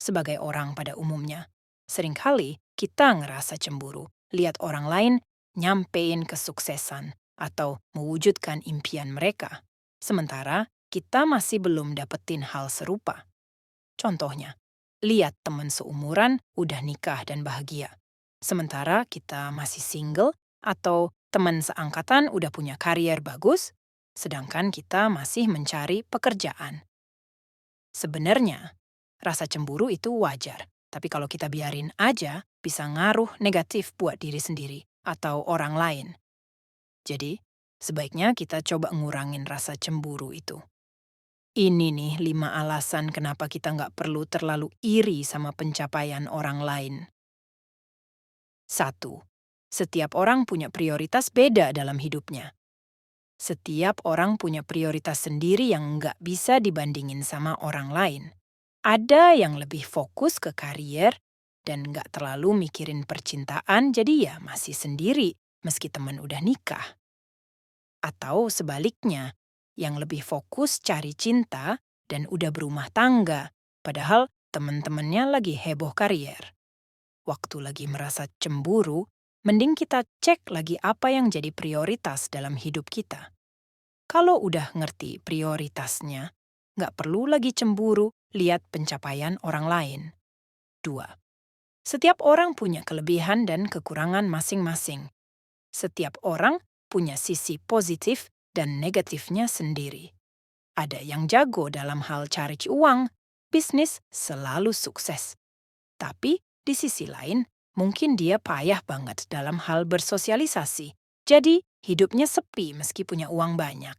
sebagai orang pada umumnya. Seringkali kita ngerasa cemburu, lihat orang lain nyampein kesuksesan atau mewujudkan impian mereka. Sementara kita masih belum dapetin hal serupa. Contohnya, lihat teman seumuran udah nikah dan bahagia. Sementara kita masih single atau teman seangkatan udah punya karier bagus, sedangkan kita masih mencari pekerjaan. Sebenarnya, rasa cemburu itu wajar, tapi kalau kita biarin aja, bisa ngaruh negatif buat diri sendiri atau orang lain. Jadi, sebaiknya kita coba ngurangin rasa cemburu itu. Ini nih 5 alasan kenapa kita nggak perlu terlalu iri sama pencapaian orang lain. 1. Setiap orang punya prioritas beda dalam hidupnya. Setiap orang punya prioritas sendiri yang nggak bisa dibandingin sama orang lain. Ada yang lebih fokus ke karier dan nggak terlalu mikirin percintaan, jadi ya masih sendiri meski teman udah nikah. Atau sebaliknya, yang lebih fokus cari cinta dan udah berumah tangga, padahal teman-temannya lagi heboh karier. Waktu lagi merasa cemburu, mending kita cek lagi apa yang jadi prioritas dalam hidup kita. Kalau udah ngerti prioritasnya, nggak perlu lagi cemburu lihat pencapaian orang lain. 2. Setiap orang punya kelebihan dan kekurangan masing-masing. Setiap orang punya sisi positif dan negatifnya sendiri. Ada yang jago dalam hal cari uang, bisnis selalu sukses. Tapi di sisi lain, mungkin dia payah banget dalam hal bersosialisasi. Jadi, hidupnya sepi meski punya uang banyak.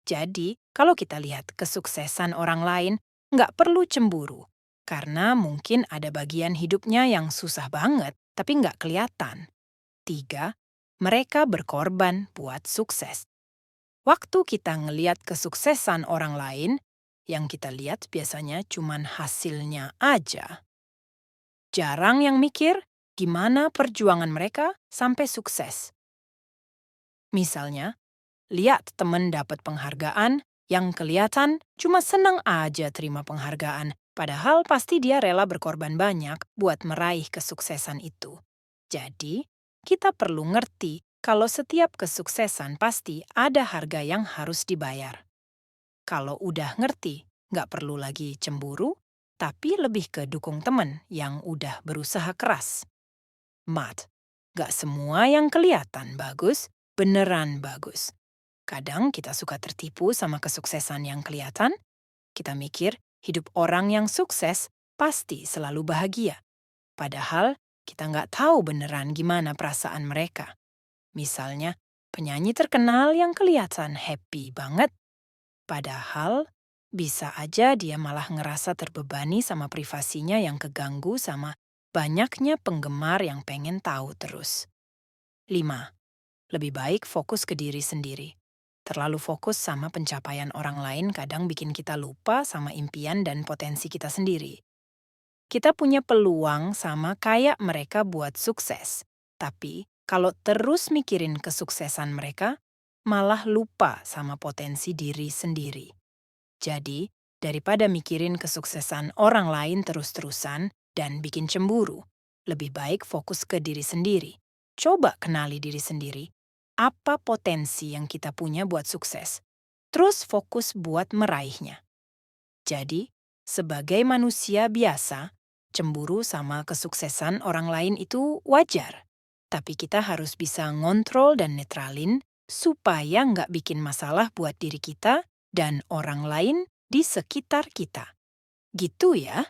Jadi, kalau kita lihat kesuksesan orang lain, nggak perlu cemburu. Karena mungkin ada bagian hidupnya yang susah banget, tapi nggak kelihatan. 3. Mereka berkorban buat sukses. Waktu kita ngeliat kesuksesan orang lain, yang kita lihat biasanya cuman hasilnya aja. Jarang yang mikir gimana perjuangan mereka sampai sukses. Misalnya, lihat temen dapat penghargaan yang kelihatan cuma senang aja terima penghargaan, padahal pasti dia rela berkorban banyak buat meraih kesuksesan itu. Jadi, kita perlu ngerti kalau setiap kesuksesan pasti ada harga yang harus dibayar. Kalau udah ngerti, nggak perlu lagi cemburu, tapi lebih ke dukung temen yang udah berusaha keras. Mat, nggak semua yang kelihatan bagus, beneran bagus. Kadang kita suka tertipu sama kesuksesan yang kelihatan. Kita mikir hidup orang yang sukses pasti selalu bahagia. Padahal kita nggak tahu beneran gimana perasaan mereka. Misalnya, penyanyi terkenal yang kelihatan happy banget. Padahal, bisa aja dia malah ngerasa terbebani sama privasinya yang keganggu sama banyaknya penggemar yang pengen tahu terus. 5. Lebih baik fokus ke diri sendiri. Terlalu fokus sama pencapaian orang lain kadang bikin kita lupa sama impian dan potensi kita sendiri. Kita punya peluang sama kayak mereka buat sukses. Tapi, kalau terus mikirin kesuksesan mereka, malah lupa sama potensi diri sendiri. Jadi, daripada mikirin kesuksesan orang lain terus-terusan dan bikin cemburu, lebih baik fokus ke diri sendiri. Coba kenali diri sendiri. Apa potensi yang kita punya buat sukses? Terus fokus buat meraihnya. Jadi, sebagai manusia biasa, cemburu sama kesuksesan orang lain itu wajar. Tapi kita harus bisa ngontrol dan netralin supaya nggak bikin masalah buat diri kita dan orang lain di sekitar kita. Gitu ya.